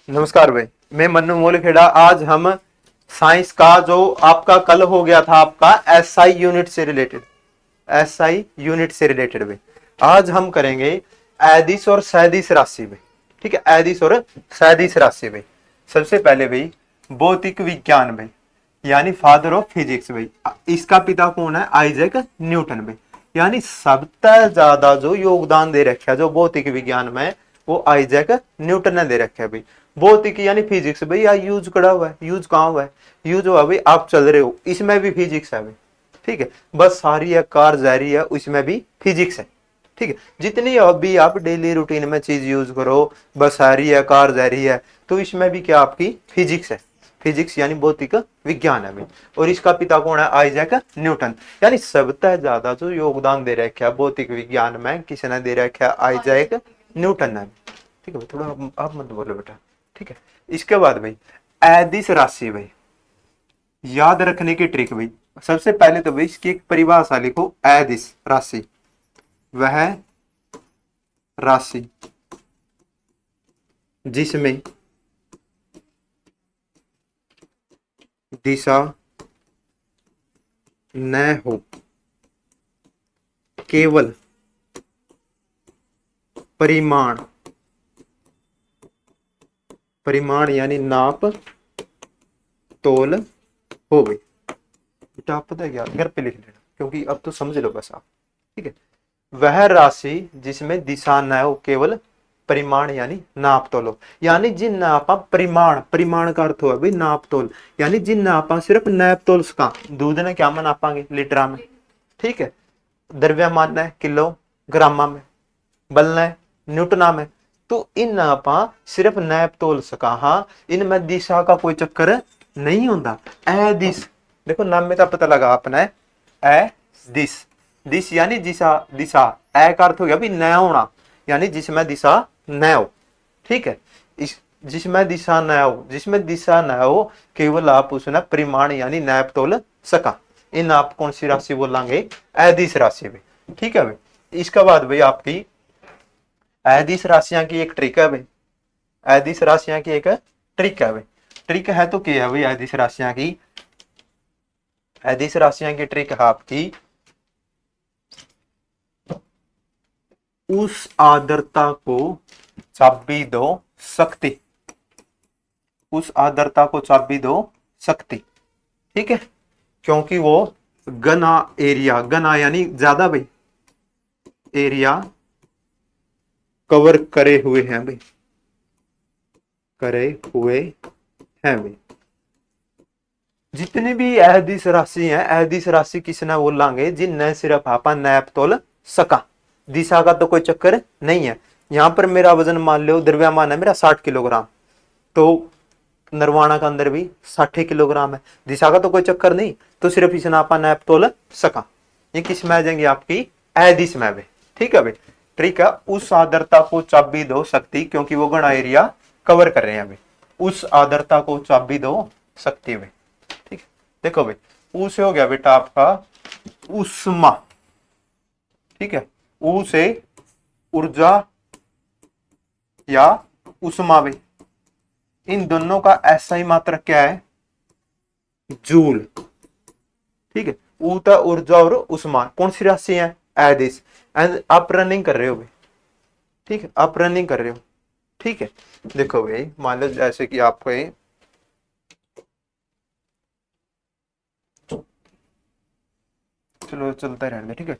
नमस्कार भाई। मैं मन्नू मोलखेड़ा। आज हम साइंस का जो आपका कल हो गया था आपका एसआई यूनिट से रिलेटेड, एसआई यूनिट से रिलेटेड भाई आज हम करेंगे एदिश और सैदिश राशि भाई। ठीक है, एदिश और सैदिश राशि भाई। सबसे पहले भाई भौतिक विज्ञान भाई, यानी फादर ऑफ फिजिक्स भाई। इसका पिता कौन है? आइजैक न्यूटन भाई। यानी सबसे ज्यादा जो योगदान दे रखा है जो भौतिक विज्ञान में, वो आइजैक न्यूटन ने दे रखा है भाई। भौतिकी यानी फिजिक्स भाई, या यूज करा हुआ है। यूज कहाँ हुआ है? यूज हुआ भाई आप चल रहे हो, इसमें भी फिजिक्स है भाई। ठीक है, बस सारी है कार जा रही है, उसमें भी फिजिक्स है। ठीक है, जितनी अभी आप डेली रूटीन में चीज यूज करो, बस आ रही है कार जा रही है, तो इसमें भी क्या आपकी फिजिक्स है। फिजिक्स यानी भौतिक विज्ञान है भाई। और इसका पिता कौन है? Isaac Newton. यानी सबसे ज्यादा जो योगदान दे रखा है भौतिक विज्ञान में, किसने दे रखा है? आइजैक न्यूटन ने। ठीक है भाई, थोड़ा आप मत बोलो बेटा। ठीक है, इसके बाद भाई एदिश राशि भाई, याद रखने की ट्रिक भाई। सबसे पहले तो भाई इसकी एक परिभाषा लिखो। एदिश राशि वह राशि जिसमें दिशा न हो, केवल परिमाण, परिमाण यानी नाप तोल हो गई। बेटा आप पता है क्या, घर पे लिख लेना, क्योंकि अब तो समझ लो बस आप। ठीक है, वह राशि जिसमें दिशा न हो, केवल परिमाण यानी नाप तोलो। यानी जिन नापा परिमाण, परिमाण का अर्थ हुआ भाई नाप तोल। यानी जिन नापा सिर्फ नाप तोल सका। दूध ने क्या में नापांगे? लीटर में। ठीक है, द्रव्यमान है किलो ग्रामा में, बल है न्यूटना में। तो इन नापा सिर्फ नैप तोल सका। हाँ, इनमें दिशा का कोई चक्कर नहीं होता। ए दिश, देखो नाम में तो पता लगा आपने, ए दिश। दिश यानी दिशा, दिशा। ए का अर्थ हो गया भी न होना, यानी जिसमें दिशा न हो। ठीक है, इस जिसमें दिशा न हो, जिसमें दिशा न हो, केवल आप उसने परिमाण यानी नैप तोल सका। इन आप कौन सी राशि बोलेंगे? एदिश राशि में। ठीक है भाई, इसके बाद भाई आपकी एदिश राशियां की एक ट्रिक है भाई। एदिश राशियां की एक ट्रिक है भाई। ट्रिक है तो क्या है भाई एदिश राशियां की? एदिश राशियां की ट्रिक है आपकी, उस आर्द्रता को चाबी दो शक्ति। उस आर्द्रता को चाबी दो शक्ति। ठीक है, क्योंकि वो घना एरिया, घना यानी ज्यादा भाई, एरिया कवर करे हुए हैं भाई, करे हुए हैं भाई। जितनी भी एदिश राशि है, एदिश राशि किसने बोलांगे? जिनने सिर्फ आपा नैप तोल सका। दिशा का तो कोई चक्कर नहीं है। यहां पर मेरा वजन मान लो, द्रव्यमान है मेरा 60 किलोग्राम, तो नरवाणा का अंदर भी 60 किलोग्राम है। दिशा का तो कोई चक्कर नहीं, तो सिर्फ इसने आपा नैप तोल सका। ये किस में आ जाएंगे? आपकी एदिश में भाई। ठीक है भाई, ट्रिक है उस आर्द्रता को चाबी दो शक्ति, क्योंकि वो घना एरिया कवर कर रहे हैं भाई। उस आर्द्रता को चाबी दो शक्ति में। ठीक है, देखो भाई, ऊ से हो गया बेटा आपका उष्मा। ठीक है, ऊ से ऊर्जा या उष्मा भाई। इन दोनों का एसआई मात्रक क्या है? जूल। ठीक है, ऊता ऊर्जा और उष्मा कौन सी राशि है? एदिश। एंड आप रनिंग कर रहे हो भाई। ठीक है, आप रनिंग कर रहे हो। ठीक है, देखो भाई मान लो जैसे कि आपको चलो चलता रहने, ठीक है।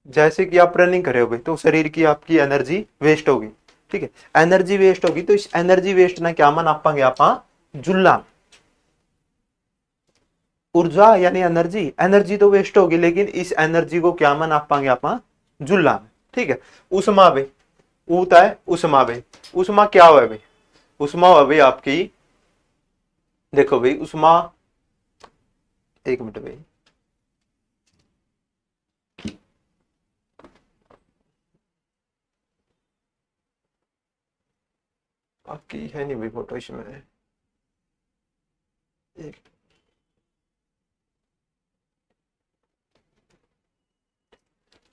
जैसे कि आप रनिंग कर रहे हो भाई, तो शरीर की आपकी एनर्जी वेस्ट होगी। ठीक है, एनर्जी वेस्ट होगी, तो इस एनर्जी वेस्ट ना क्या मन आपांगे? आप जुल्ला। ऊर्जा यानी एनर्जी, एनर्जी तो वेस्ट होगी, लेकिन इस एनर्जी को क्या मन आपांगे? आप जुल्ला। ठीक है, उष्मा भाई, ऊता है उष्मा भाई। उष्मा क्या हुआ भाई? उष्मा हुआ भाई आपकी, देखो भाई उष्मा, एक मिनट भाई, आपकी है नहीं भाई फोटो इसमें। एक,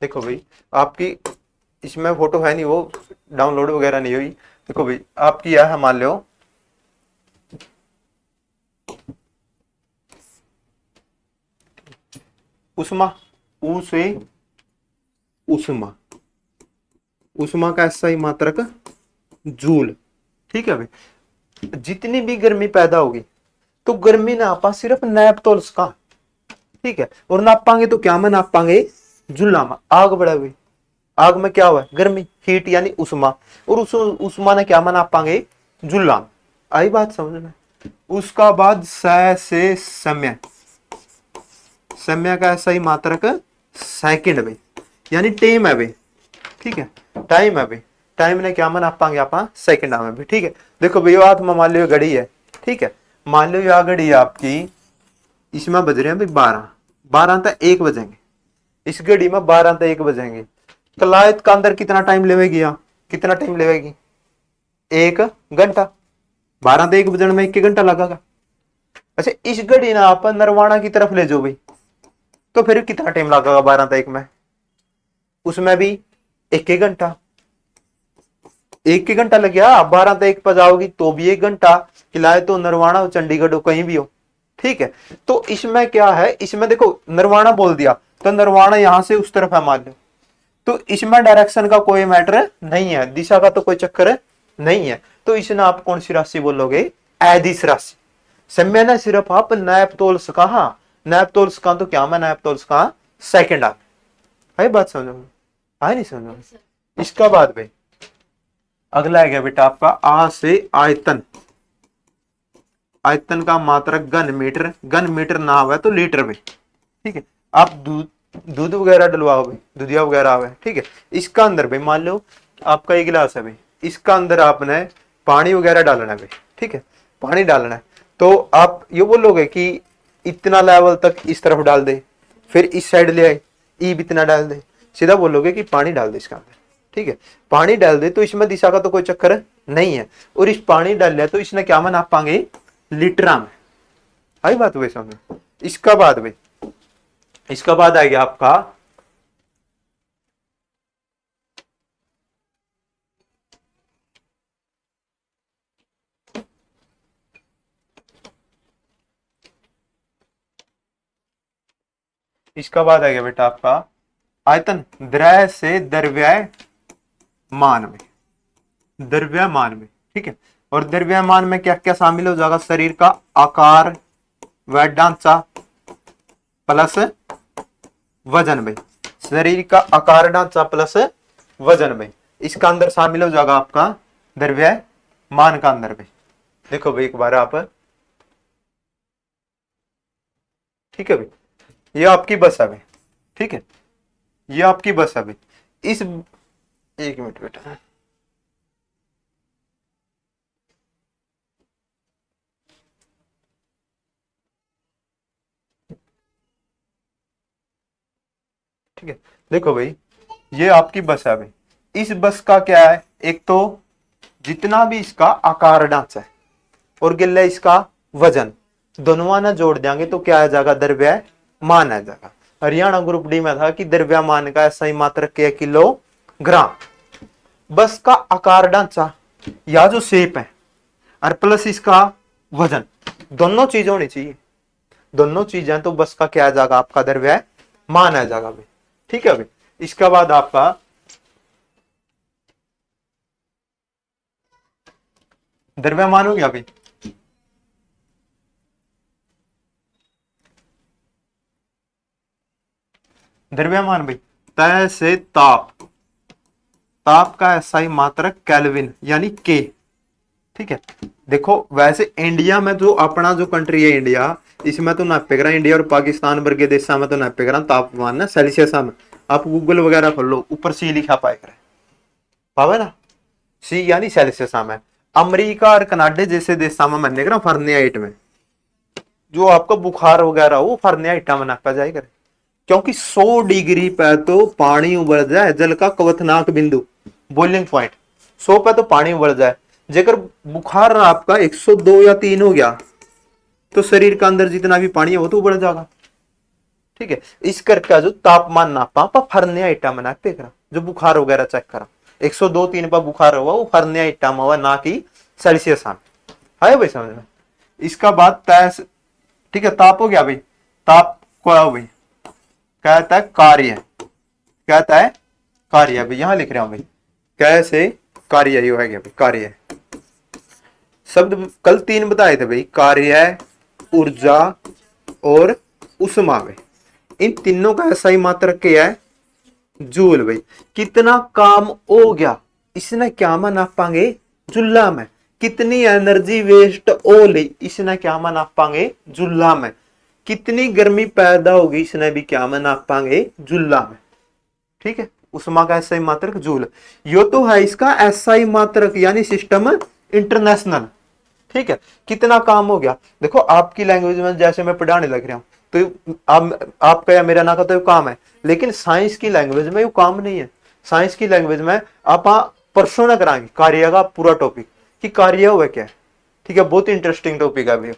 देखो भाई आपकी इसमें फोटो है नहीं, वो डाउनलोड वगैरह नहीं हुई। देखो भाई आपकी यह है मान लो उष्मा, ऊ से उष्मा, उष्मा का SI मात्रक जूल। ठीक है भाई, जितनी भी गर्मी पैदा होगी तो गर्मी नापा सिर्फ नेपतोल्स का। ठीक है, और नापांगे तो क्या में नापांगे, जूला में। आग बढ़ा हुई, आग में क्या हुआ, गर्मी, हीट यानी उष्मा, और उस उष्मा ने क्या में नापांगे, जूला में। आई बात समझ में। उसका बाद से समय, समय का SI मात्रक सेकंड भाई, यानी टाइम है भाई। ठीक है, टाइम है भाई, टाइम ने क्या में नापांगे आप, सेकंड में भी। ठीक है, देखो भैया हाथ में मान लो घड़ी है। ठीक है, मान लो यह घड़ी है आपकी, इसमें बज रहे हैं भाई 12, 12 तक 1 बजेंगे, इस घड़ी में 12 तक 1 बजेंगे। कलायत का अंदर कितना टाइम लेवेगी, कितना टाइम लेवेगी, 1 घंटा। 12 तक 1 बजने में 1 घंटा लगेगा। अच्छा, इस घड़ी ना आप नरवाणा की तरफ ले जाओ भाई, तो फिर कितना टाइम लगेगा 12 तक 1 में, उसमें भी 1 घंटा। 1 घंटा लग गया, 12 तक 1 पर जाओगी तो भी 1 घंटा, किलाए तो नरवाणा हो, चंडीगढ़ हो, कहीं भी हो। ठीक है, तो इसमें क्या है, इसमें देखो नरवाणा बोल दिया तो नरवाणा यहां से उस तरफ है मान लो, तो इसमें डायरेक्शन का कोई मैटर नहीं है, दिशा का तो कोई चक्कर नहीं है। तो इसमें आप कौन सी राशि बोलोगे, अदिश राशि। समय ना सिर्फ आप नैपतोल्स कहा, नैपतोल्स का तो क्या मैं नैपतोल्स का सेकंड आ, है बात समझो, है नहीं समझो। इसका बाद भाई अगला है गया बेटा आपका आ से आयतन, आयतन का मात्रक घन मीटर, घन मीटर ना हुआ तो लीटर में। ठीक है, आप दूध वगैरह डलवाओ भाई, दूधिया वगैरह आवे। ठीक है, इसका अंदर भाई मान लो आपका एक गिलास है भाई, इसका अंदर आपने पानी वगैरह डालना है भाई। ठीक है, पानी डालना है तो आप ये बोलोगे कि इतना लेवल तक इस तरफ डाल दे, फिर इस साइड ले आए, ई भी इतना डाल दे, सीधा बोलोगे कि पानी डाल दे इसका अंदर। ठीक है, पानी डाल दे तो इसमें दिशा का तो कोई चक्कर नहीं है, और इस पानी डाल लिया तो इसने क्या में नापांगे, लीटरा में। आई बात हुई समझ। इसका बाद भाई, इसका बाद आ गया आपका इसका बाद आ गया बेटा आपका आयतन, द्रव्य से द्रव्यमान में, द्रव्यमान में। ठीक है, और द्रव्यमान में क्या क्या शामिल हो जाएगा, शरीर का आकार व ढांचा प्लस वजन में, शरीर का आकार ढांचा प्लस वजन में, इसका अंदर शामिल हो जाएगा आपका द्रव्यमान का अंदर में। देखो भाई एक बार आप, ठीक है भाई, ये आपकी बस है भाई। ठीक है, ये आपकी बस है भाई, इस, एक मिनट बेटा, ठीक है, देखो भाई ये आपकी बस है भाई, इस बस का क्या है, एक तो जितना भी इसका आकार ढांचा है और गिल्ला इसका वजन, दोनों ना जोड़ देंगे तो क्या आ जाएगा, द्रव्यमान आ जाएगा। हरियाणा ग्रुप डी में था कि द्रव्यमान का SI मात्रक क्या, किलोग्राम। बस का आकार ढांचा या जो शेप है और प्लस इसका वजन, दोनों चीज होनी चाहिए, दोनों चीजें तो बस का क्या आ जाएगा, आपका द्रव्यमान आ जाएगा भाई। ठीक है भाई, इसका बाद आपका द्रव्यमान हो गया भाई। द्रव्यमान भाई, तय से ताप, ताप का SI मात्रक केल्विन यानी के। ठीक है, देखो वैसे इंडिया में जो अपना जो कंट्री है इंडिया, इसमें तो नापे करा, इंडिया और पाकिस्तान वर्गे देशा में तो नापे करा तापमान ना सेल्सियस में। आप गूगल वगैरह खोल लो, ऊपर सी लिखा पाए करे, पावे ना, सी यानी सेल्सियस में। अमेरिका और कनाडा जैसे देशा में मनने करा फरनेहाइट में, जो आपका बुखार वगैरह हो फरनेहाइट में नापा जाए करे, क्योंकि 100 डिग्री पे तो पानी उबल जाए, जल का क्वथनांक बिंदु, बॉइलिंग पॉइंट 100 पे तो पानी उबल जाए। जेकर बुखार आपका 102 या 3 हो गया तो शरीर का अंदर जितना भी पानी है वो तो उबल जाएगा। ठीक है, इस करके जो तापमान नापा पा फरनेहाइट में नापे करा, जो बुखार वगैरह चेक करा 102-3 पर बुखार हुआ वो फरनेहाइट में हुआ, ना कि सेल्सियस में। है भाई समझ में। इसका बाद तय, ठीक है, ताप हो गया भाई, ताप क्या हो भाई, कहता है कार्य, कहता है कार्य। अभी यहां लिख रहा हूं भाई, कैसे कार्य, यो है क्या भाई, कार्य शब्द कल 3 बताए थे भाई, कार्य, ऊर्जा और उष्मा में। इन तीनों का ऐसा ही मात्रक क्या है, जूल भाई। कितना काम हो गया, इसने क्या में नापांगे, जूला में। कितनी एनर्जी वेस्ट हो ली, इसने क्या में नापांगे, जूला में। कितनी गर्मी पैदा होगी, इसने भी क्या में नापांगे, जूला में। ठीक है, उष्मा का ऐसा ही मात्रक जूल। यो तो है इसका ऐसा ही मात्रक यानी सिस्टम इंटरनेशनल। ठीक है, कितना काम हो गया। देखो आपकी लैंग्वेज में जैसे मैं पढ़ाने लग रहा हूं तो आपका या मेरा ना का तो काम है, लेकिन साइंस की लैंग्वेज में ये काम नहीं है। साइंस की लैंग्वेज में आप परसों ना कराएंगे कार्य का पूरा टॉपिक कि कार्य हुआ क्या है। ठीक है, बहुत इंटरेस्टिंग टॉपिक है भैया।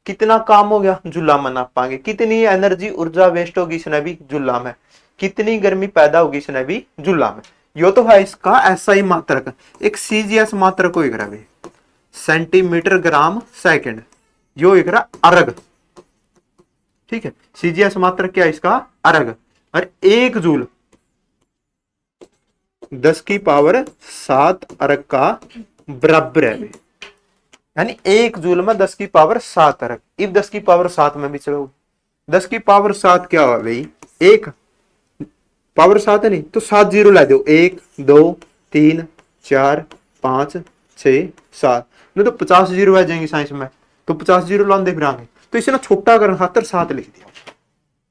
कितना काम हो गया, जूला में नाप पाएंगे। कितनी एनर्जी ऊर्जा वेस्ट होगी, इसने भी जूला में। कितनी गर्मी पैदा होगी, इसने भी जूला में। यो तो है इसका ऐसा ही मात्रक। एक सीजीएस मात्रक को इकरा भी, सेंटीमीटर ग्राम सेकंड, यो इकरा अर्ग। ठीक है, सीजीएस मात्रक क्या है इसका, अर्ग। और 1 जूल 10 की पावर 7 अर्ग का बराबर है, यानी 1 जूल में 10 की पावर 7 अर्ग। इफ 10 की पावर 7 में भी चलो, 10 की पावर 7 क्या हुआ भाई, 1 पावर 7 है नहीं तो 7 जीरो ला दो, 1 2 3 4 5 6 7, नहीं तो 50 जीरो आ जाएंगे साइंस में, तो 50 जीरो लाने दे फिर आगे, तो इसे ना छोटा करने खातर 7 लिख दिया।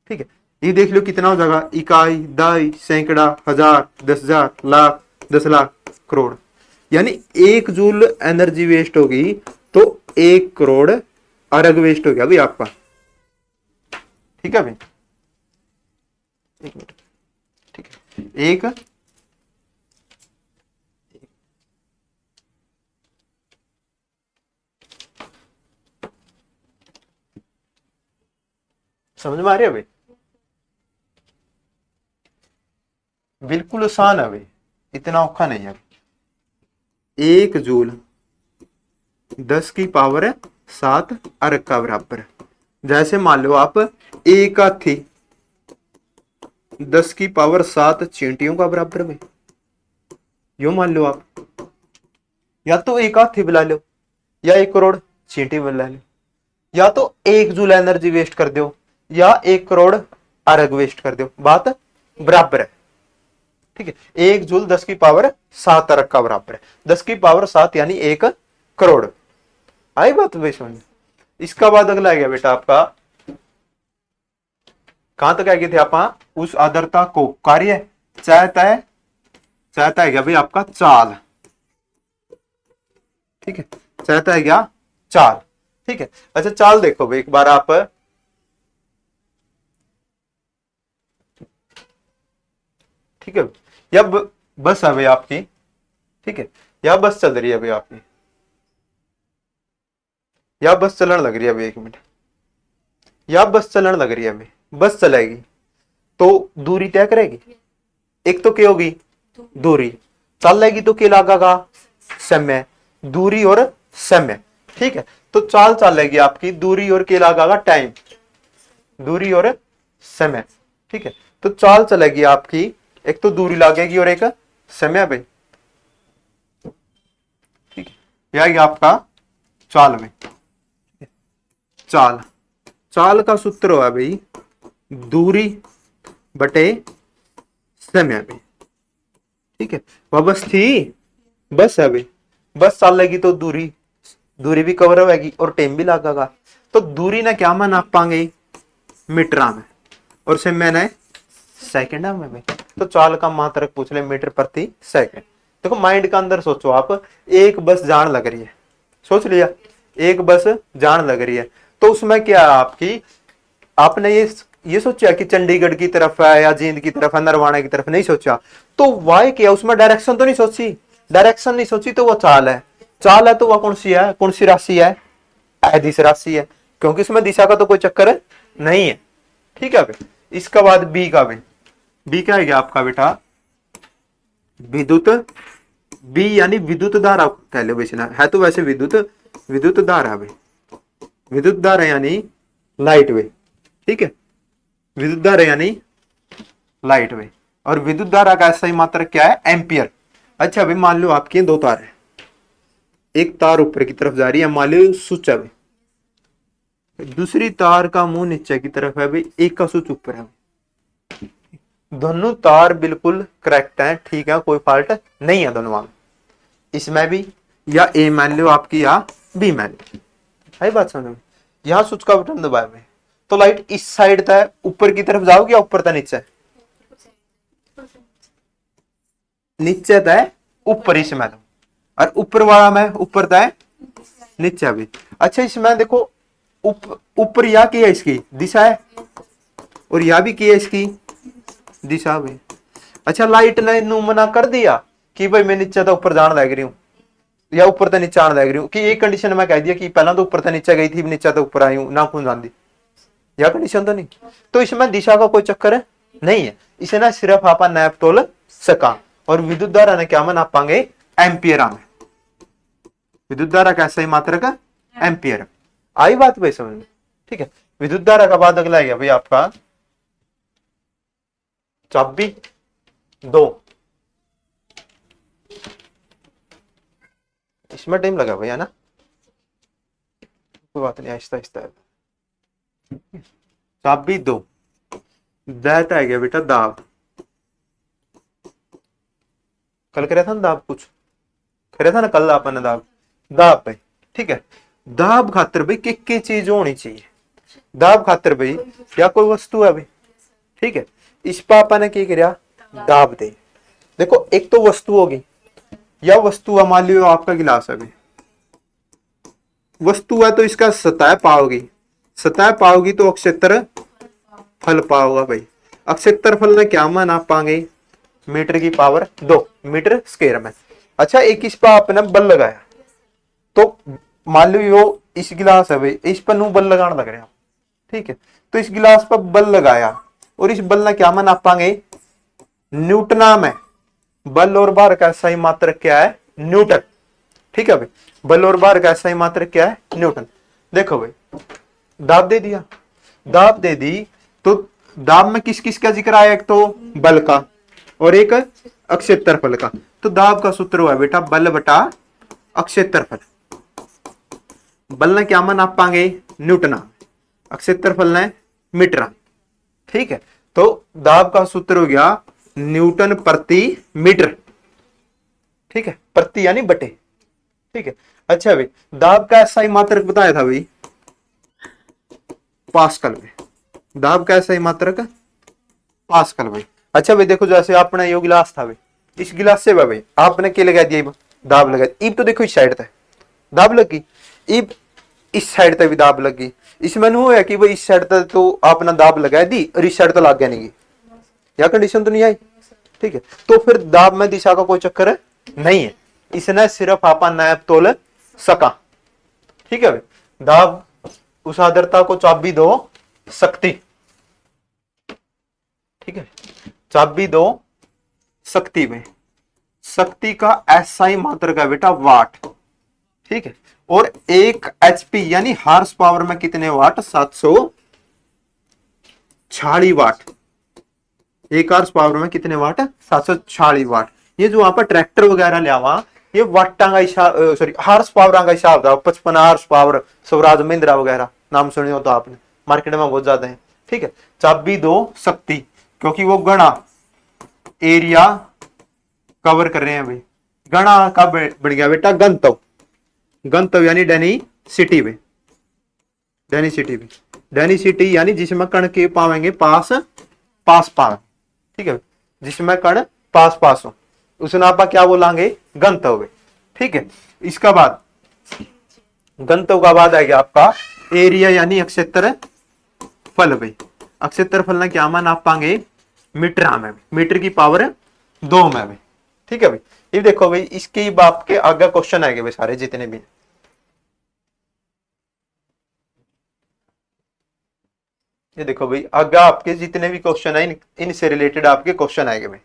ठीक है, ये देख लो कितना हो जाएगा, इकाई, दाई, सैकड़ा, हजार, 10,000, लाख, 10 लाख, करोड़। यानी 1 जूल एनर्जी वेस्ट होगी तो 1 करोड़ अर्ग वेस्ट हो गया भाई आपका। ठीक है भाई, 1 मिनट। ठीक है, एक समझ में आ रही है भाई, बिल्कुल आसान है भाई, इतना औखा नहीं है। 1 जूल 10 की पावर 7 अर्ग का बराबर। जैसे मान लो आप एक हाथी 10 की पावर 7 चींटियों का बराबर भाई, यो मान लो आप, या तो एक हाथी बुला लो या 1 करोड़ चींटी बुला लो, या तो 1 जूल एनर्जी वेस्ट कर दो या 1 करोड़ अर्ग वेस्ट कर दो, बात बराबर है। ठीक है, 1 जूल 10 की पावर 7 अर्ग का बराबर है, 10 की पावर 7 यानी 1 करोड़। आई बात भाई समझ। इसका बाद अगला आ गया बेटा आपका, कहां तक आ गए थे आप, उस आर्द्रता को कार्य चाहता है क्या भाई आपका चाल। ठीक है, चाहता है क्या चाल। ठीक है, अच्छा चाल देखो भाई एक बार आप, ठीक है, या बस है भाई आपकी। ठीक है, या बस चल रही है भाई आपकी, या बस चलने लग रही है भाई, 1 मिनट, या बस चलने लग रही है भाई, बस चलेगी तो दूरी तय करेगी। एक तो क्या होगी, दूरी। चलेगी तो क्या लगेगा, समय, दूरी और समय। ठीक है, तो चाल चलेगी आपकी, दूरी और क्या लगेगा, टाइम, दूरी और समय। ठीक है, तो चाल चलेगी आपकी, एक तो दूरी लगेगी और एक समय भाई। ठीक है, यह आपका चाल में, चाल, चाल का सूत्र हुआ भाई दूरी बटे समय में। ठीक है, वह बस थी, बस है भाई, बस चलेगी तो दूरी, दूरी भी कवर होगी और टाइम भी लगेगा। तो दूरी ना क्या में नाप पाएंगे, मीटर में, और समय ने सेकंड में भाई। तो चाल का मात्रक पूछ ले, मीटर प्रति सेकंड। देखो माइंड का अंदर सोचो आप, एक बस जान लग रही है, सोच लिया एक बस जान लग रही है, तो उसमें क्या है आपकी, आपने ये सोचा कि चंडीगढ़ की तरफ है या जींद की तरफ है, नरवाना की तरफ नहीं सोचा, तो वाई क्या, उसमें डायरेक्शन तो नहीं सोची, डायरेक्शन नहीं सोची तो वो चाल है। चाल है तो वह कौन सी है, कौन सी राशि है, अदिश राशि है, क्योंकि इसमें दिशा का तो कोई चक्कर नहीं है। ठीक है भाई, इसका बाद बी का भाई, बी क्या है आपका बेटा, विद्युत, बी यानी विद्युत धारा कह लो वैसे ना, है तो वैसे विद्युत धारा भाई, विद्युत धारा यानी लाइट वे। ठीक है, विद्युत धारा यानी लाइट में। और विद्युत धारा का SI मात्रक क्या है? एम्पियर। अच्छा भाई मान लो आपके दो तार है, एक तार ऊपर की तरफ जा रही है, मान लो स्विच है भाई, दूसरी तार का मुंह नीचे की तरफ है भाई, एक का स्विच ऊपर है। दोनों तार बिल्कुल करेक्ट है, ठीक है, कोई फॉल्ट नहीं है दोनों में, इसमें भी या ए मान लो आपकी या बी मान लो। है बात समझ में? यहाँ स्विच का बटन दबाए हुए तो लाइट इस साइड तय ऊपर की तरफ जाओगी या ऊपर तय नीचे? नीचे तय ऊपर, इसमें तो, और ऊपर वाला में ऊपर तय नीचे अभी। अच्छा इसमें देखो ऊपर या की है इसकी दिशा है, और या भी की है इसकी दिशा भी। अच्छा लाइट ने नू मना कर दिया कि भाई मैं नीचे तो ऊपर जान लग रही हूँ या ऊपर तो नीचे आने लग रही हूँ, कि एक कंडीशन में कह दिया कि पहला तो ऊपर तो नीचे गई थी, नीचे तो ऊपर आई हूँ ना कौन जान दी, यह कंडीशन तो नहीं। तो इसमें दिशा का कोई चक्कर नहीं है, इसे ना सिर्फ आप नैप तोल सका। और विद्युत धारा ने क्या माना पाएंगे? एम्पियर में। विद्युत धारा का SI मात्रक एम्पियर। आई बात भाई समझ में? ठीक है, विद्युत धारा का बाद अगला है भाई आपका चाबी दो। इसमें टाइम लगा भैया ना, कोई बात नहीं, आहिस्ता आहिस्ता। चाबी दो, दैट है गया बेटा दाब। कल करा था ना दाब, कुछ करा था ना कल आपने दाब, दाब भाई। ठीक है, दाब खातर भाई के चीज होनी चाहिए? दाब खातर भाई क्या कोई वस्तु है भाई? ठीक है, इस पापा ने क्या किया? दाब दे। देखो एक तो वस्तु होगी, या वस्तु है मान लियो आपका गिलास है भाई, वस्तु है तो इसका सतह पाओगी, सतह पाओगी तो अक्षेत्र फल पाओगा भाई। अक्षेत्र फल ने क्या मान आप पाएंगे? मीटर की पावर 2 मीटर स्क्वायर में। अच्छा एक इस पर आपने बल लगाया, तो मान लो इस गिलास है भाई, इस पर नू बल लगाने लग रहे हैं, ठीक है, तो इस गिलास पर बल लगाया और इस बल ने क्या मान आप पाएंगे? न्यूटना में। बल और भार का SI मात्रक क्या है? न्यूटन। ठीक है भाई, बल और भार का SI मात्रक क्या है? न्यूटन। देखो भाई दाब दे दिया, दाब दे दी, तो दाब में किस किस का जिक्र आया? एक तो बल का और एक अक्षेत्रफल का। तो दाब का सूत्र हुआ बेटा बल बटा अक्षेत्रफल। बल ने क्या मान आप पाएंगे? न्यूटना, अक्षेत्रफल ने मीटर। ठीक है, तो दाब का सूत्र हो गया न्यूटन प्रति मीटर। ठीक है, प्रति यानी बटे। ठीक है, अच्छा भाई दाब का SI मात्रक बताया था भाई पास्कल में। दाब का SI मात्रक पास्कल भाई। अच्छा भाई देखो जैसे आपने यो गिलास था भाई, इस गिलास से भाई आपने क्या लगा दिया? दाब लगा। इब तो देखो इस साइड तक दाब लगी, इब इस साइड तक भी दाब लगी। इसमें नहीं है कि भाई इस साइड तक तो आपने दाब लगा दी और इस साइड तो लग गया नहीं, यह कंडीशन तो नहीं आई। ठीक है, तो फिर दाब में दिशा का कोई चक्कर नहीं है, इसने सिर्फ आपा नैप तोल सका। ठीक है भाई, दाब उस आर्द्रता को चाबी दो शक्ति। ठीक है, चाबी दो शक्ति में। शक्ति का SI मात्रक है बेटा वाट। ठीक है, और एक HP यानी हार्स पावर में कितने वाट? 746 वाट। एक हार्स पावर में कितने वाट? 746 वाट। ये जो वहां पर ट्रैक्टर वगैरह लिया हुआ, ये वाटा का हिसाब, सॉरी हार्स पावर का हिसाब था। 55 हार्स पावर, स्वराज महिंद्रा वगैरह नाम सुने हो तो आपने, मार्केट में बहुत ज्यादा है। ठीक है, चाबी दो शक्ति, क्योंकि वो गणा एरिया कवर कर रहे हैं भाई। गणा का बढ़ गया बेटा गंतव्य। गंतव्य यानी डेनिसिटी में, डेनिसिटी में, डेनिसिटी यानी जिसमें कण के पावेंगे पास पास पावे। ठीक है, जिसमें कण पास पास हो उसने आप क्या बोलांगे? गंतव्य। ठीक है, इसका बाद गंतव्य का बाद आएगा आपका एरिया यानी अक्षेत्र फल भाई। अक्षेत्र फल ने क्या मान आप पाएंगे? मीटर में, मीटर की पावर 2 में भाई। ठीक है भाई, ये देखो भाई इसके बाप के आगे क्वेश्चन आएंगे भाई सारे जितने भी। ये देखो भाई आगे आपके जितने भी क्वेश्चन है इनसे रिलेटेड आपके क्वेश्चन आएंगे भाई।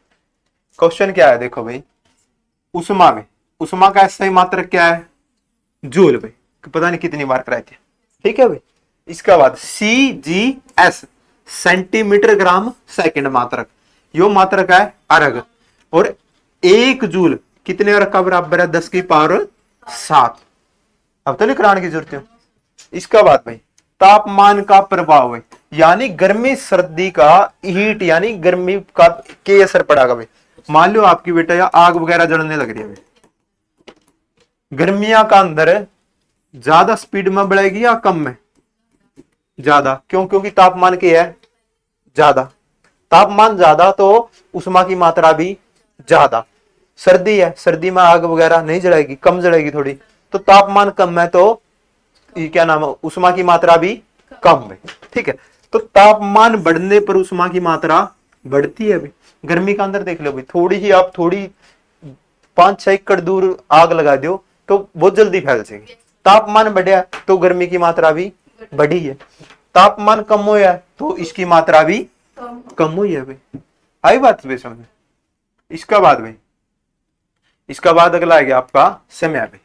क्वेश्चन क्या है देखो भाई, उष्मा में, उष्मा का SI मात्रक क्या है? जूल भाई, पता नहीं कितनी बार कराए थे। ठीक है भाई, इसका बाद CGS सेंटीमीटर ग्राम सेकंड मात्रक, यो मात्रक है अर्घ। और 1 जूल कितने अर्घ का बराबर है? 10 की पावर 7। अब तो नहीं कराने की जरूरत है। इसका बाद भाई तापमान का प्रभाव है, यानी गर्मी सर्दी का हीट यानी गर्मी का के असर पड़ेगा भाई। मान लो आपकी बेटा या आग वगैरह जलने लग रही है, गर्मियां का अंदर ज्यादा स्पीड में बढ़ेगी या कम में? ज्यादा। क्यों? क्योंकि तापमान क्या है? ज्यादा। तापमान ज्यादा तो उष्मा की मात्रा भी ज्यादा। सर्दी है, सर्दी में आग वगैरह नहीं जलेगी, कम जलेगी थोड़ी। तो तापमान कम है तो ये क्या नाम है, उष्मा की मात्रा भी कम है। ठीक है, तो तापमान बढ़ने पर उष्मा की मात्रा बढ़ती है। गर्मी का अंदर देख लो भाई, थोड़ी ही आप थोड़ी 5-6 एकड़ दूर आग लगा दो तो बहुत जल्दी फैल जाएगी। तापमान बढ़िया तो गर्मी की मात्रा भी बढ़ी है। तापमान कम हो तो इसकी मात्रा भी कम हुई है भाई। आई बात भाई समझ? इसका बाद भाई, इसका बाद अगला आ गया आपका समय भाई।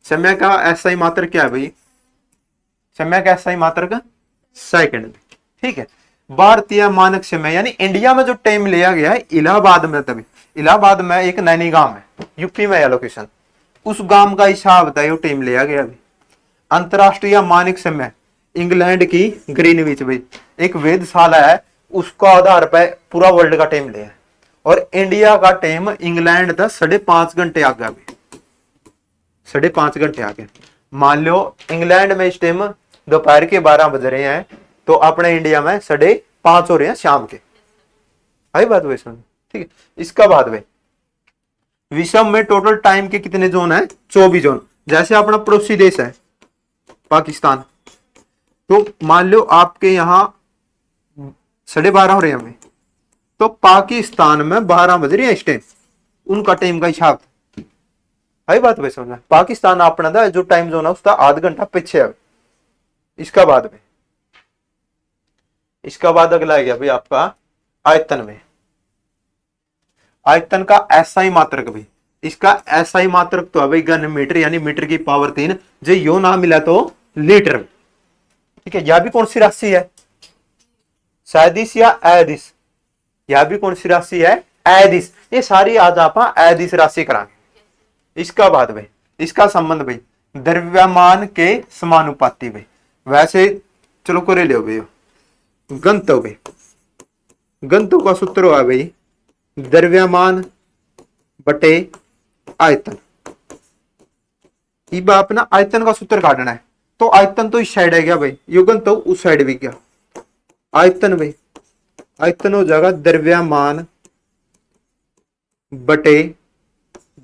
समय का ऐसा ही मात्रक क्या है भाई? समय का ऐसा ही मात्रक सेकंड। ठीक है, भारतीय मानक समय यानी इंडिया में जो टाइम लिया गया है इलाहाबाद में, तभी इलाहाबाद में एक नैनी गांव है, यूपी में है लोकेशन, उस गांव का हिसाब बताइए टाइम लिया गया भाई। अंतरराष्ट्रीय मानक समय इंग्लैंड की ग्रीनविच भाई, एक वेधशाला है, उसका आधार पर पूरा वर्ल्ड का टाइम लिया है। और इंडिया का टाइम इंग्लैंड था 5.5 घंटे आगे भाई, 5.5 घंटे आगे। मान लो इंग्लैंड में इस टाइम दोपहर के 12 बज रहे हैं, तो अपने इंडिया में 5:30 हो रहे हैं शाम के। आई बात भाई सुन? ठीक है, इसका बाद भाई विश्व में टोटल टाइम के कितने जोन है? 24 जोन। जैसे अपना पड़ोसी देश है पाकिस्तान, तो मान लो आपके यहां 12:30 हो रहे हैं, तो पाकिस्तान में 12 बज रहे हैं इस टाइम, उनका टाइम का हिसाब। आई बात भाई समझना? पाकिस्तान अपना था जो टाइम जोन है उसका आधा घंटा पीछे है। इसका बाद में, इसका बाद अगला आ गया भाई आपका आयतन में। आयतन का ऐसा ही मात्रक भाई, इसका ऐसा ही मात्रक तो है भाई घन मीटर, यानी मीटर की पावर 3। जो यो ना मिला तो लीटर। ठीक है, यह भी कौन सी राशि है? सैदिश या अदिश? यह भी कौन सी राशि है? अदिश। ये सारी आज आप अदिश राशि कराएंगे। इसका बाद भाई, इसका संबंध भाई द्रव्यमान के समानुपाती भाई। वैसे चलो करे लो भाई, घनत्व भाई, घनत्व का सूत्र हुआ भाई द्रव्यमान बटे आयतन। इब अपना आयतन का सूत्र काटना है, तो आयतन तो इस साइड है गया भाई, यो घनत्व उस साइड भी गया। आयतन भाई, आयतन हो जाएगा द्रव्यमान बटे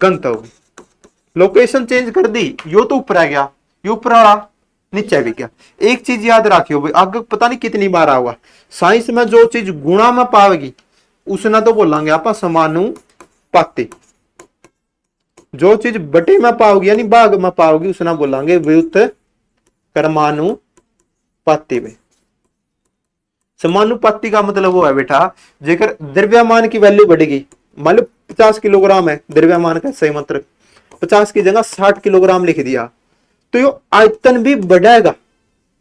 घनत्व। लोकेशन चेंज कर दी, यो तो ऊपर आ गया, यो ऊपर वाला नीचे भी गया। एक चीज याद रखियो भाई, आगे पता नहीं कितनी बार आऊंगा, साइंस में जो चीज गुणा में पावेगी उसने तो बोलेंगे आप समानुपाती। जो चीज बटे में पाओगी यानी भाग में पाओगी उसने बोलेंगे व्युत क्रमानुपाती भाई। समानुपाती का मतलब वो है बेटा, जेकर द्रव्यमान की वैल्यू बढ़ेगी, मान लो 50 किलोग्राम है द्रव्यमान का सही मात्रक, 50 की जगह 60 किलोग्राम लिख दिया, तो यो आयतन भी बढ़ेगा।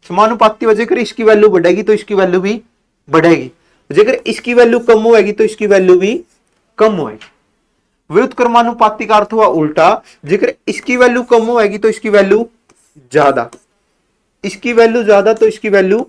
समानुपाती वजह कर इसकी वैल्यू बढ़ेगी तो इसकी वैल्यू भी बढ़ेगी, जेकर इसकी वैल्यू कम होगी तो इसकी वैल्यू भी कम होगी। व्युत्क्रमानुपाती का अर्थ हुआ उल्टा, जेकर इसकी वैल्यू कम होगी तो इसकी वैल्यू ज्यादा, इसकी वैल्यू ज्यादा तो इसकी वैल्यू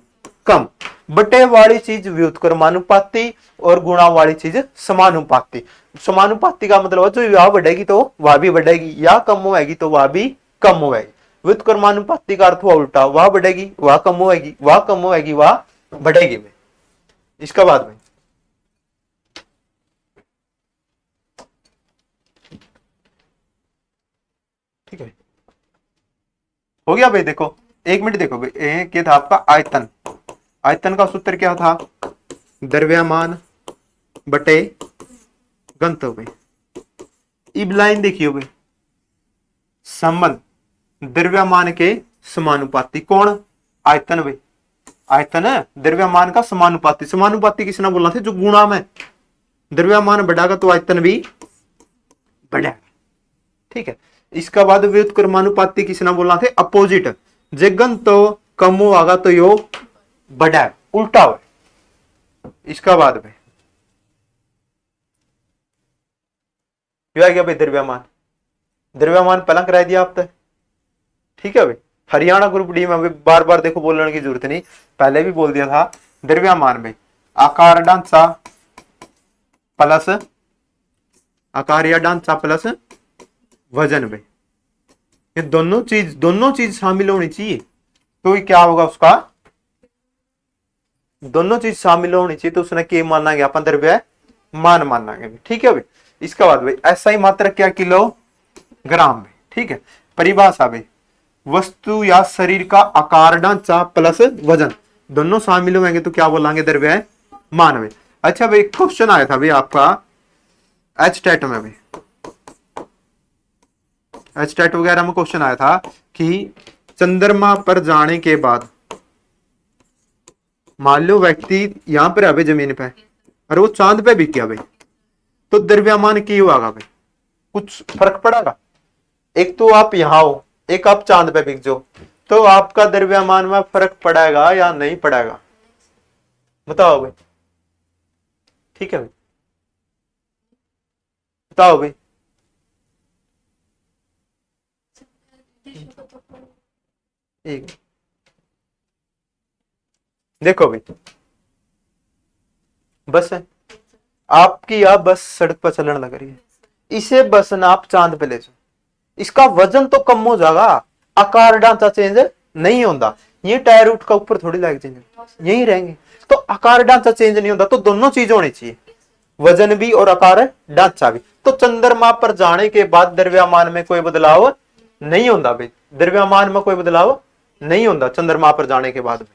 कम। बटे वाली चीज व्युत्क्रमानुपाती और गुणा वाली चीज समानुपाती। समानुपाती का मतलब जो यह बढ़ेगी तो वह भी बढ़ेगी, या कम होगी तो वह भी कम होगी। व्युत्क्रमानुपाती का अर्थ हुआ उल्टा, वह बढ़ेगी वह कम होगी, वह कम होगी वह बढ़ेगी। इसका बाद में ठीक है, हो गया भाई। देखो 1 मिनट देखो भाई, क्या था आपका आयतन। आयतन का सूत्र क्या था? द्रव्यमान बटे घनत्व भाई। इब लाइन देखियो भाई, संबंध द्रव्यमान के समानुपाती। कौन? आयतन भाई। आयतन है द्रव्यमान का समानुपाती। समानुपाती किसने बोलना था? जो गुणा में द्रव्यमान बढ़ागा तो आयतन भी बढ़ेगा। ठीक है, इसका बाद व्युत्क्रमानुपाती किसने बोलना थे? अपोजिट। जगन तो कम होगा तो यो बढ़ा, उल्टा हो। इसका बाद में ये आ गया भाई द्रव्यमान। द्रव्यमान पहला करा दिया आप तक, ठीक है भाई। हरियाणा ग्रुप डी में बार बार देखो बोलने की जरूरत नहीं, पहले भी बोल दिया था। द्रव्यमान में आकार ढांचा प्लस आकार या ढांचा प्लस वजन में, ये दोनों चीज शामिल होनी चाहिए। तो ये क्या होगा उसका, दोनों चीज शामिल होनी चाहिए, तो उसने क्या मानांगे अपन, द्रव्यमान मानांगे, ठीक है भाई। इसका बाद भाई एसआई मात्रक क्या, किलोग्राम में, ठीक है। परिभाषा भाई वस्तु या शरीर का आकार ढांचा प्लस वजन दोनों शामिल होंगे तो क्या बोलेंगे, द्रव्यमान में। अच्छा भाई क्वेश्चन आया था भाई आपका एच टेट में भाई, एच टेट वगैरह में क्वेश्चन आया था कि चंद्रमा पर जाने के बाद मान लो व्यक्ति यहां पर है जमीन पे और वो चांद पे भी गया भाई, तो द्रव्यमान की होगा भाई, कुछ फर्क पड़ेगा। एक तो आप यहां हो, एक आप चांद पे बिक जाओ, तो आपका द्रव्यमान में फर्क पड़ेगा या नहीं पड़ेगा, बताओ भाई, ठीक है भाई, बताओ भाई। एक देखो भाई, बस है आपकी, आप बस सड़क पर चलने लग रही है, इसे बस ना आप चांद पे ले जाओ, इसका वजन तो कम हो जाएगा, आकार ढांचा चेंज नहीं होता, ये टायर उठ का ऊपर थोड़ी लाइक चेंज यही रहेंगे, तो आकार ढांचा चेंज नहीं होता, तो दोनों चीज होनी चाहिए, वजन भी और आकार ढांचा भी। तो चंद्रमा पर जाने के बाद द्रव्यमान में कोई बदलाव नहीं होता भाई, द्रव्यमान में कोई बदलाव नहीं होता चंद्रमा पर जाने के बाद,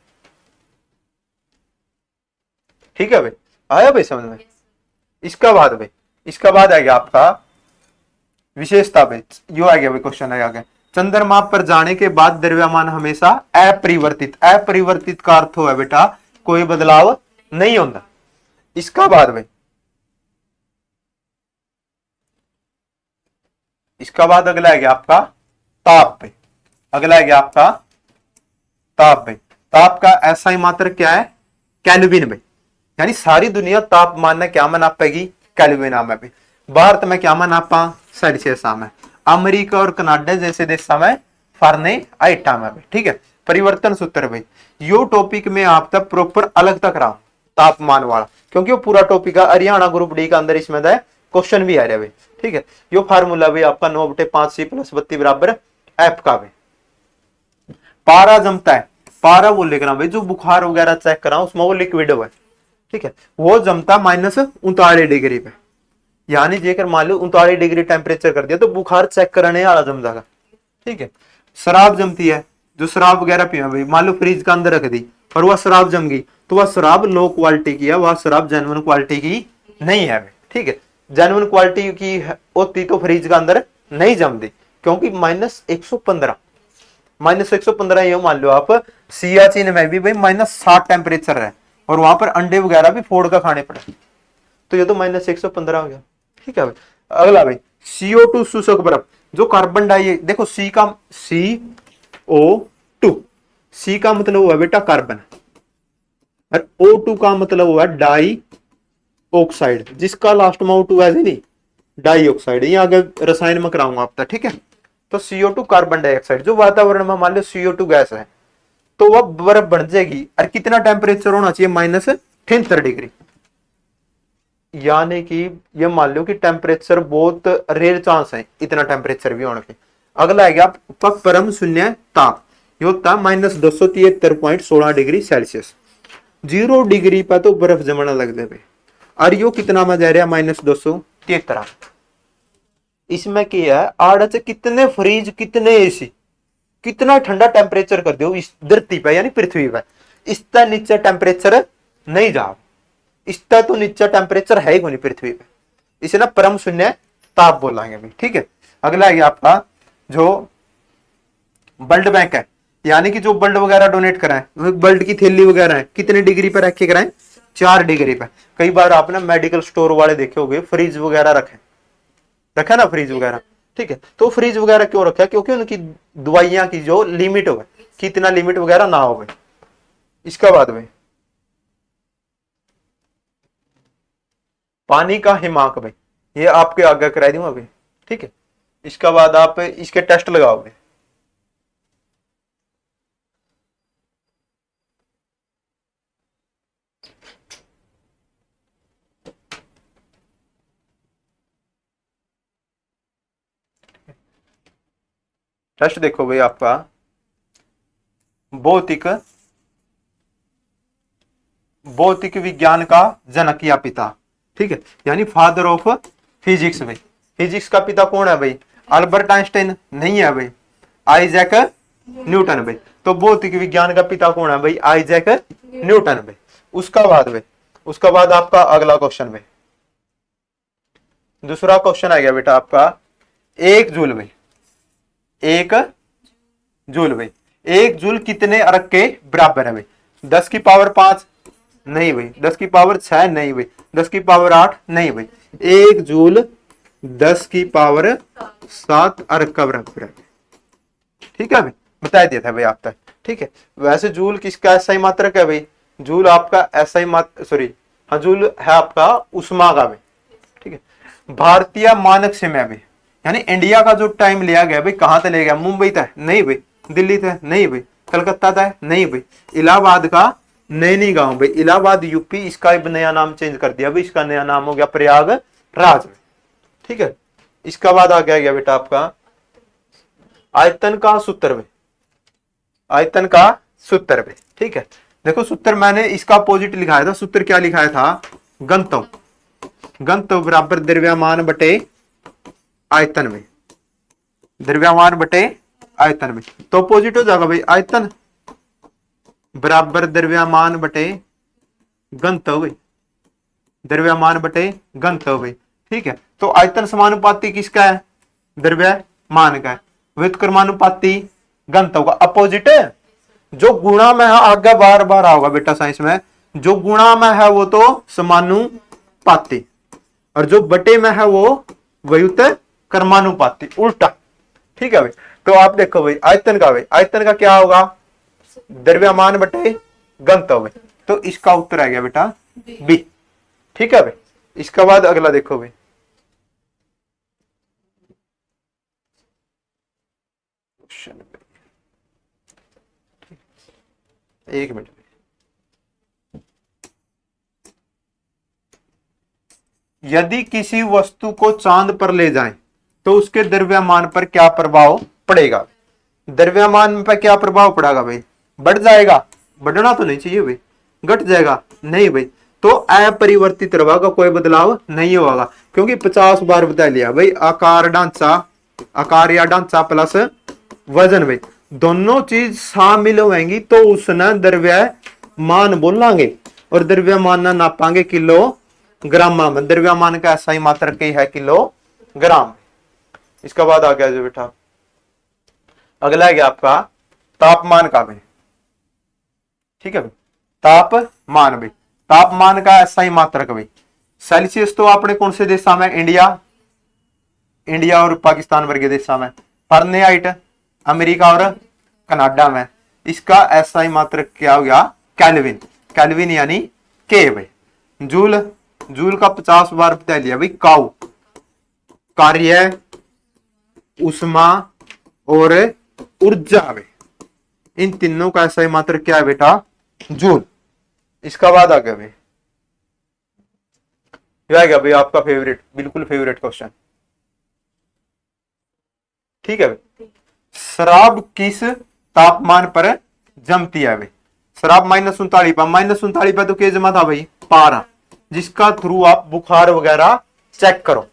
ठीक है भाई, आया भाई समझ में। इसका बाद भाई, इसका बाद आ गया आपका विशेषता भाई, यो आ गया भाई क्वेश्चन है आगे, चंद्रमा पर जाने के बाद द्रव्यमान हमेशा अपरिवर्तित, अपरिवर्तित का अर्थ है बेटा कोई बदलाव नहीं होता। इसका बाद भाई, इसका बाद अगला है गया आपका ताप भाई, अगला है गया आपका ताप भाई। ताप का एसआई मात्रक क्या है, केल्विन भाई, यानी सारी दुनिया तापमान में क्या नापेगी, केल्विन में भाई। भारत में क्या नापा, सेल्सियस में। अमेरिका और कनाडा जैसे देश में फारेनहाइट में भाई, ठीक है। परिवर्तन सूत्र भाई, यो टॉपिक में आप तक प्रॉपर अलग तक रहा तापमान वाला, क्योंकि वो पूरा टॉपिक है हरियाणा ग्रुप डी का अंदर, इसमें क्वेश्चन भी आ रहा है भाई, ठीक है। यो फार्मूला भी आपका 9/5 + 32 बराबर एफ का भाई। पारा जमता है, पारा वो लिख रहा भाई, जो बुखार वगैरह चेक करा उसमें वो लिक्विड है, ठीक है, वो जमता -39 डिग्री पे, यानी जेकर मान लो 39 डिग्री टेम्परेचर कर दिया तो बुखार चेक करने वाला जम जाएगा, ठीक है। शराब जमती है, जो शराब वगैरह पिया भाई, मान लो फ्रिज का अंदर रख दी और वह शराब जम गई, तो वह शराब लो क्वालिटी की है, वह शराब जेन्युइन क्वालिटी की नहीं है, ठीक है। जेन्युइन क्वालिटी की होती तो फ्रिज का अंदर नहीं जमती, क्योंकि -115 -115 ये मान लो आप, सियाचिन में भी भाई -60 टेम्परेचर है और वहां पर अंडे वगैरह भी फोड़ कर खाने पड़े, तो ये तो -115 हो गया, ठीक है भाई। अगला भाई CO2 शुष्क बर्फ, जो कार्बन डाई, देखो सी का CO2, सी का मतलब हुआ बेटा कार्बन और O2 का मतलब हुआ डाई ऑक्साइड, जिसका लास्ट में O2 है नहीं, डाई ऑक्साइड, ये आगे रसायन में कराऊंगा आपका, ठीक है। तो CO2 कार्बन डाइऑक्साइड, जो वातावरण में मान लो CO2 गैस है, तो वह बर्फ बन जाएगी, और कितना टेम्परेचर होना चाहिए, -73 डिग्री, यानी कि ये मान लो कि टेम्परेचर बहुत रेयर चांस है इतना टेम्परेचर भी होने के। अगला है आपका परम शून्य ताप, ये होता है -273.16 डिग्री सेल्सियस, 0 डिग्री पर तो बर्फ जमना लग जाए, और यो कितना में जा रहा है, -273। इसमें क्या है, आड़ कितने फ्रिज, कितने एसी, कितना ठंडा टेम्परेचर कर दो इस धरती पे यानी पृथ्वी पे, इसका नीचे टेम्परेचर नहीं जा, इसका तो नीचे टेम्परेचर है ही नहीं पृथ्वी पे, इसे ना परम शून्य ताप बोलेंगे भाई, ठीक है। अगला है आपका जो ब्लड बैंक है, यानी कि जो ब्लड वगैरह डोनेट कराएं, ब्लड की थैली वगैरह है, कितने डिग्री पर रख के कराएं, 4 डिग्री पर। कई बार आपने मेडिकल स्टोर वाले देखे होंगे फ्रिज वगैरह रखा ना फ्रिज वगैरह, ठीक है। तो फ्रिज वगैरह क्यों रखा है, क्योंकि उनकी दवाइयां की जो लिमिट हो, कितना लिमिट वगैरह ना हो। इसका बाद में पानी का हिमांक भाई, ये आपके आगे करा दूं अभी, ठीक है। इसका बाद आप इसके टेस्ट लगाओगे। टेस्ट देखो भाई, आपका भौतिक भौतिक विज्ञान का जनक या पिता, ठीक है, यानी फादर ऑफ फिजिक्स भाई। फिजिक्स का पिता कौन है भाई? अल्बर्ट आइंस्टाइन नहीं है भाई, आइजैक न्यूटन भाई। तो भौतिक विज्ञान का पिता कौन है भाई? आइजैक न्यूटन भाई। उसका बाद भाई, उसका बाद आपका अगला क्वेश्चन भाई, दूसरा क्वेश्चन आ गया बेटा आपका, एक जूल भाई, एक जूल भाई। एक जूल कितने अर्क के बराबर है भाई? 10 की पावर 5 नहीं भाई, 10 की पावर 6 नहीं भाई, 10 की पावर 8 नहीं भाई। एक जूल 10 की पावर 7 अर्क का बराबर है, ठीक है भाई, बता दिया था भाई आप तक, ठीक है। वैसे जूल किसका एसआई मात्रक है भाई? जूल आपका एसआई मात्रक, सॉरी हाँ, जूल है आपका उष्मा का भाई, ठीक है। भारतीय मानक समय भाई, यानी इंडिया का जो टाइम लिया गया भाई, कहां तक ले गया? मुंबई तक नहीं भाई, दिल्ली तक नहीं भाई, कलकत्ता तक नहीं भाई, इलाहाबाद का नैनी गांव भाई, इलाहाबाद यूपी। इसका नया नाम चेंज कर दिया भाई, इसका नया नाम हो गया प्रयागराज, ठीक है। इसका बाद आ गया बेटा आपका आयतन का सूत्र भाई, आयतन का सूत्र भाई, ठीक है। देखो सूत्र मैंने इसका अपोजिट लिखाया था, सूत्र क्या लिखाया था? घनत्व, घनत्व बराबर द्रव्यमान बटे आयतन में, द्रव्यमान बटे आयतन में। तो अपोजिट हो जाएगा भाई, आयतन बराबर द्रव्यमान बटे घनत्व भाई, द्रव्यमान बटे घनत्व भाई, ठीक है। तो आयतन समानुपाती किसका है? द्रव्यमान का है। व्युत्क्रमानुपाती घनत्व का। अपोजिट जो गुणा में है, आगे बार बार आओगा बेटा साइंस में, जो गुणा में है वो तो समानुपाती, और जो बटे में है वो व्युत्क्रमानुपाती, उल्टा, ठीक है भाई। तो आप देखो भाई आयतन का भाई, आयतन का क्या होगा? द्रव्यमान बटे घनत्व भाई। तो इसका उत्तर आ गया बेटा बी, ठीक है भाई। इसका बाद अगला देखो भाई, एक मिनट, यदि किसी वस्तु को चांद पर ले जाएं तो उसके द्रव्यमान पर क्या प्रभाव पड़ेगा? द्रव्यमान पर क्या प्रभाव पड़ेगा भाई? बढ़ जाएगा? बढ़ना तो नहीं चाहिए भाई। घट जाएगा? नहीं भाई। तो अपरिवर्तित रहेगा, कोई बदलाव नहीं होगा, क्योंकि 50 बार बता लिया भाई, आकार ढांचा, आकार या ढांचा प्लस वजन भाई, दोनों चीज शामिल होंगी तो उसने द्रव्यमान बोलांगे, और द्रव्यमान ना नापांगे किलोग्राम में। द्रव्यमान का ऐसा ही मात्रक ही है किलोग्राम। इसका बाद आ गया जो बेटा अगला है आपका तापमान का भाई, ठीक है भाई। तापमान भाई, तापमान का ऐसा ही मात्रक भाई, सेल्सियस तो आपने कौन से देशा में? इंडिया, इंडिया और पाकिस्तान वर्ग देशा में। फारेनहाइट अमेरिका और कनाडा में। इसका ऐसा ही मात्रक क्या हो गया? केल्विन, केल्विन यानी के भाई। जूल, जूल का 50 बार बता लिया भाई। काउ, कार्य, उष्मा और ऊर्जा भाई, इन तीनों का ऐसा ही मात्रक क्या है बेटा? जूल। इसका बाद आ गया भाई, आ गया भाई आपका फेवरेट, बिल्कुल फेवरेट क्वेश्चन, ठीक है भाई। शराब किस तापमान पर जमती है भाई? शराब -39 पर, -39 पर तो क्या जमा था भाई? पारा, जिसका थ्रू आप बुखार वगैरह चेक करो।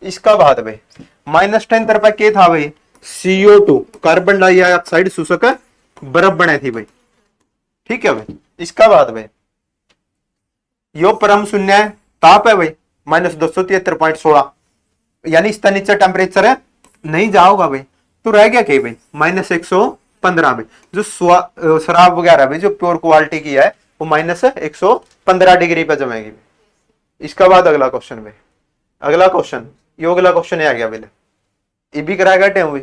इसका बाद भाई -10 पर क्या था भाई? CO2, कार्बन डाइऑक्साइड सूचक बर्फ बने थी भाई, ठीक है भाई। इसका बाद भाई यो परम शून्य ताप है भाई, -273.16, यानी इसका नीचे टेम्परेचर नहीं जाओगा भाई। तो रह गया क्या भाई? -115 भाई। जो शराब वगैरह भाई जो प्योर क्वालिटी की है वो -115 डिग्री पे जमेगी। इसका बाद अगला क्वेश्चन भाई, अगला क्वेश्चन, ये अगला क्वेश्चन आ गया भाई, ये भी कराएगा टेम भाई,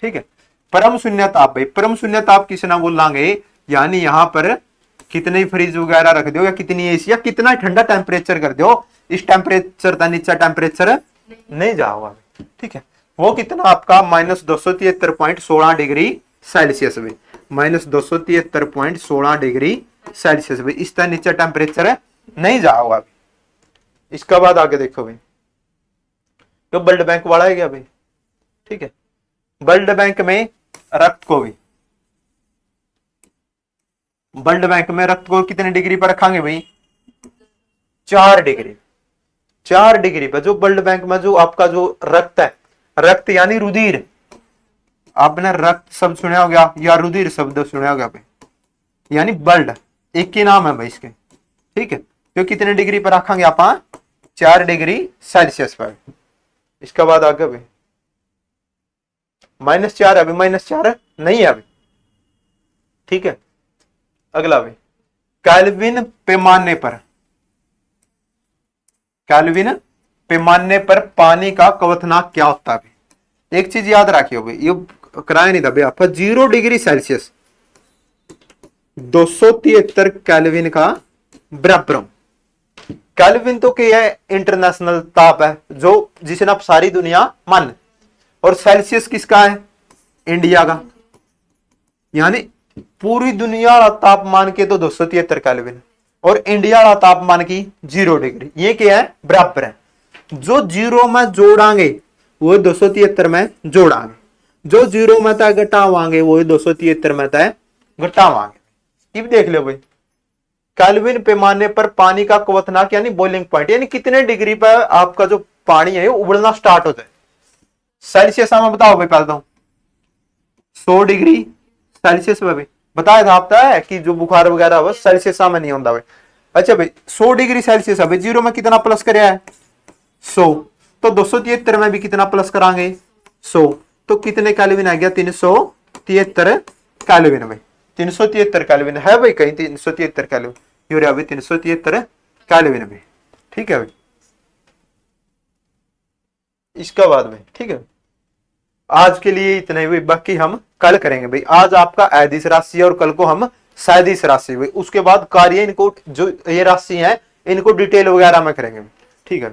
ठीक है। परम शून्य ताप भाई, परम शून्य ताप किसे ना बोल लांगे, यानी यहां पर कितने फ्रिज वगैरह रख दो या कितनी एसी या कितना ठंडा टेम्परेचर कर दो, इस टेम्परेचर का नीचा टेम्परेचर नहीं जाओगा, ठीक है। वो कितना आपका -273.16 डिग्री सेल्सियस में, -273.16 डिग्री सेल्सियस में, इस तरह नीचे टेम्परेचर नहीं जाओगा। इसका बाद आगे देखो भाई, तो वर्ल्ड बैंक वाला है क्या भाई, ठीक है। वर्ल्ड बैंक में रक्त को भी, वर्ल्ड बैंक में रक्त को कितने डिग्री पर रखेंगे भाई, 4 डिग्री। 4 डिग्री पर जो वर्ल्ड बैंक में जो आपका जो रक्त है, रक्त यानी रुधिर, आपने रक्त शब्द सुना होगा या रुधिर शब्द सुना होगा भाई, यानी ब्लड एक ही नाम है भाई इसके, ठीक है। तो कितने डिग्री पर रखेंगे आप, 4 डिग्री सेल्सियस पर। इसके बाद आगे भाई -4, अभी -4 नहीं है अभी, ठीक है। अगला भाई केल्विन पैमाने पर, केल्विन पैमाने पर पानी का क्वथनांक क्या होता है। एक चीज याद रखियो भाई, ये कराया नहीं था भाई आपका, 0 डिग्री सेल्सियस 273 केल्विन का बराबर। केल्विन तो क्या है, इंटरनेशनल ताप है जो जिसे आप सारी दुनिया मान, और सेल्सियस किसका है, इंडिया का, यानी पूरी दुनिया वाला तापमान के तो 273 केल्विन, और इंडिया वाला तापमान की 0 डिग्री, ये क्या है, बराबर है। जो जीरो में जोड़ांगे वो 273 में जोड़ांगे, जो जीरो में तय घटावांगे वो 273 में तय घटावांगे। अब देख लो भाई, केल्विन पैमाने पर पानी का क्वथनांक यानी बॉइलिंग पॉइंट, यानी कितने डिग्री पर आपका जो पानी है वो उबलना स्टार्ट होता है। सेल्सियस में बताओ भाई, पहले तो 100 डिग्री सेल्सियस में भी बताया था आपका है कि जो बुखार वगैरह हो सेल्सियस में नहीं होता भाई। अच्छा भाई 100 डिग्री सेल्सियस अभी जीरो में कितना प्लस कर 100, तो 273 में भी कितना प्लस करांगे 100, तो कितने केल्विन आ गया, 373 केल्विन में, 373 केल्विन है भाई, कहीं 373 केल्विन, यूरिया भी 373 केल्विन में, ठीक है भाई। इसका बाद में ठीक है, आज के लिए इतना ही भाई, बाकी हम कल करेंगे भाई। आज आपका अदिश राशि और कल को हम सदिश राशि भाई, उसके बाद कार्य इनको जो ये राशि है इनको डिटेल वगैरह में करेंगे, ठीक है।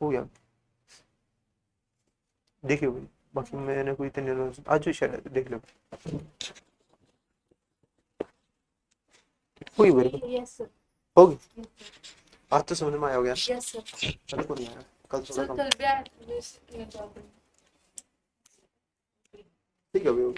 हो गया, देखियो भाई, बाकी मैंने कोई इतने आज शायद देख लो, हुई भाई, होगी, आज तो समझ में आया हो गया, कल को नहीं आया, कल थोड़ा कम, ठीक है भाई।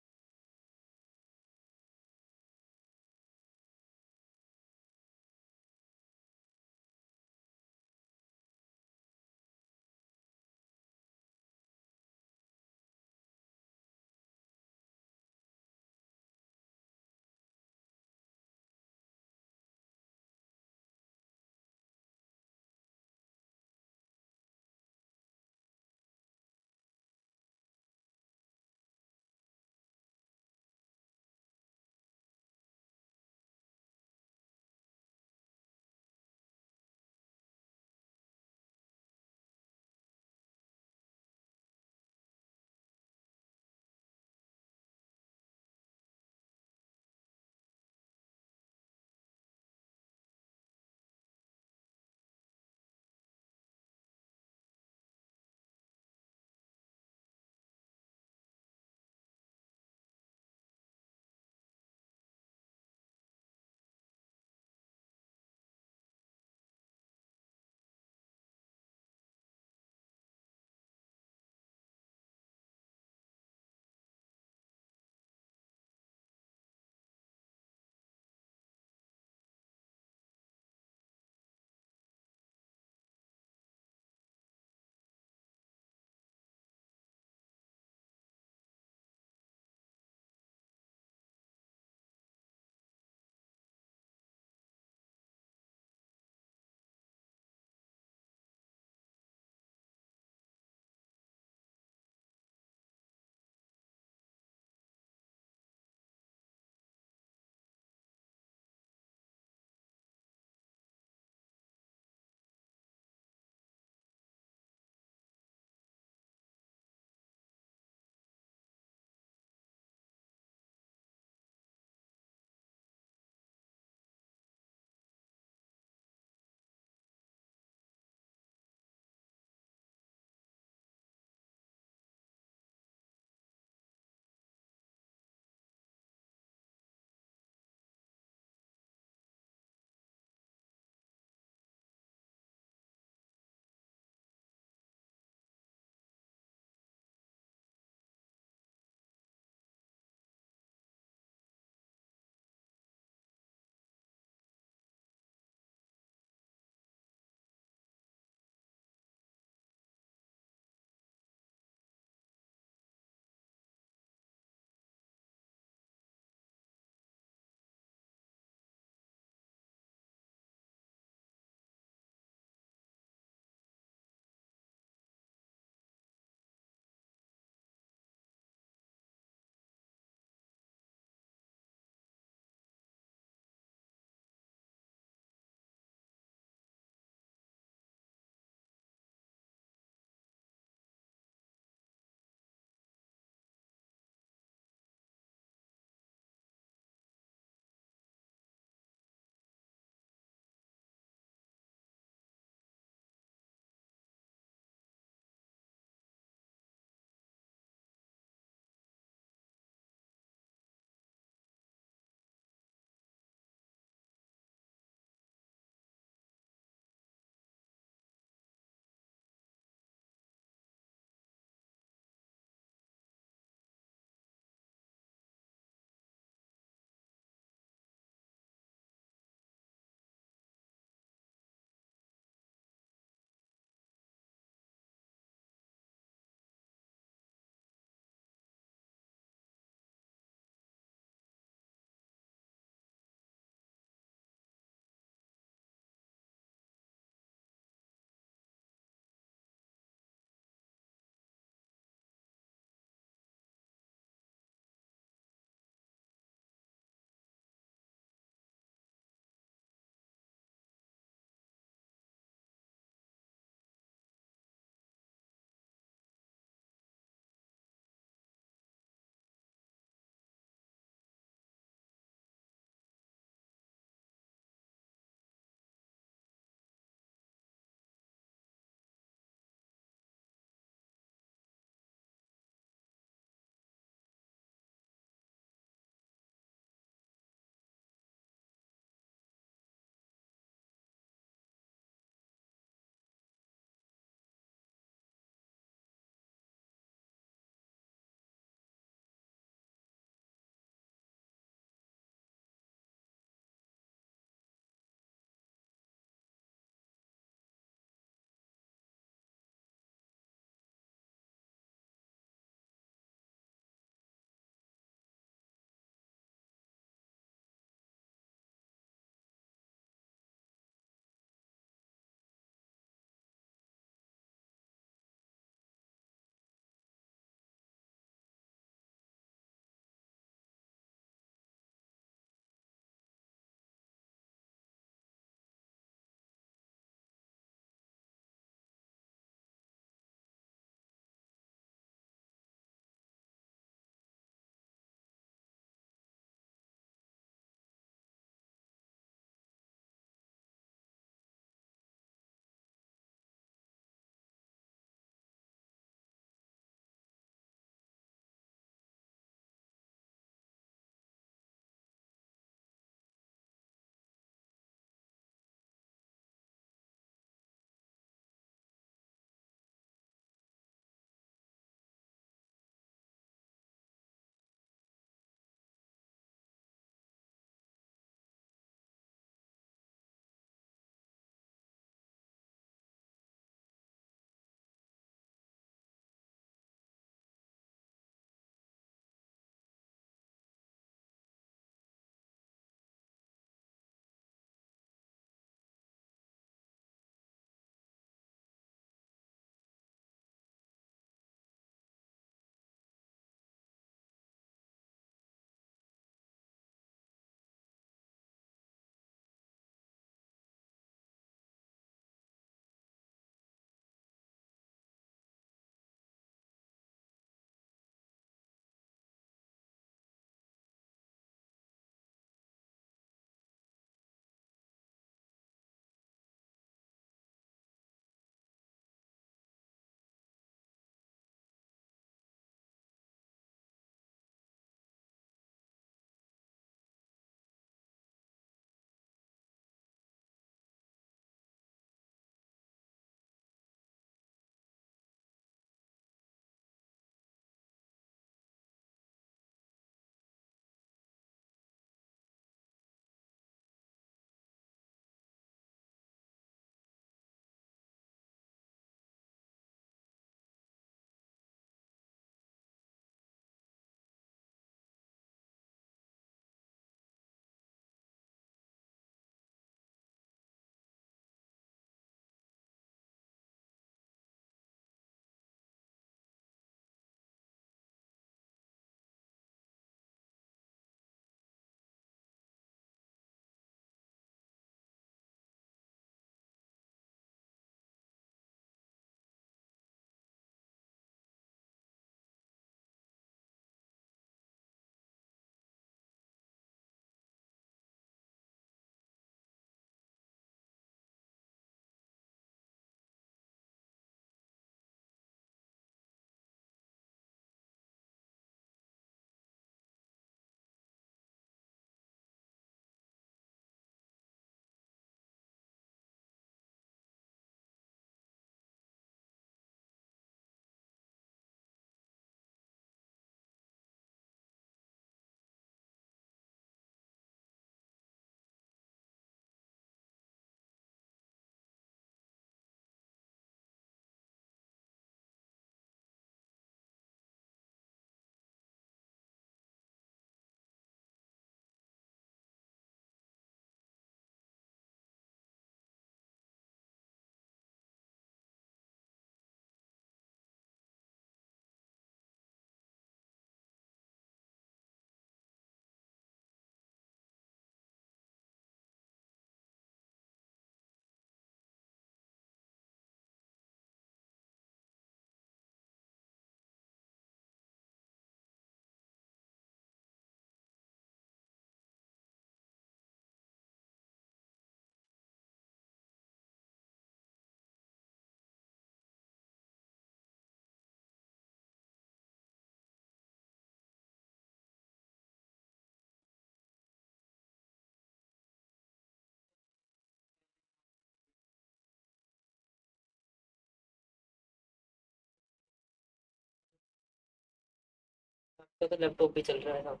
इसका तो लैपटॉप भी चल रहा है साहब।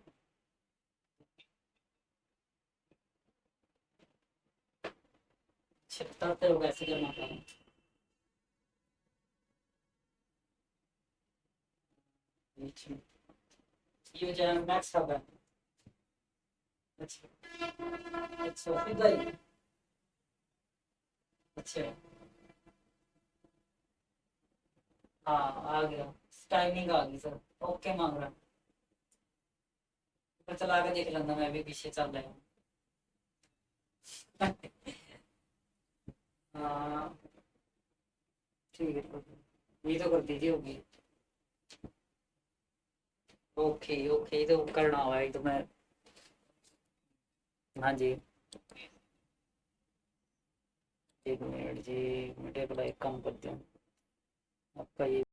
बताते हो कैसे करना था। अच्छा, ये जो है मैक्स हब है। अच्छा अच्छा, फिर भाई। अच्छा, हाँ आ गया। टाइमिंग आ गई सर। ओके मांग रहा। तो चला के देख लेना, मैं भी पीछे चल रहा हूँ। हाँ ठीक है ठीक है। ये तो कर दीजिए होगी। ओके ओके, ये तो करना होगा, ये तो मैं। हाँ जी। एक मिनट जी, मिनट एक लाइक कम कर दूँ आपका ये।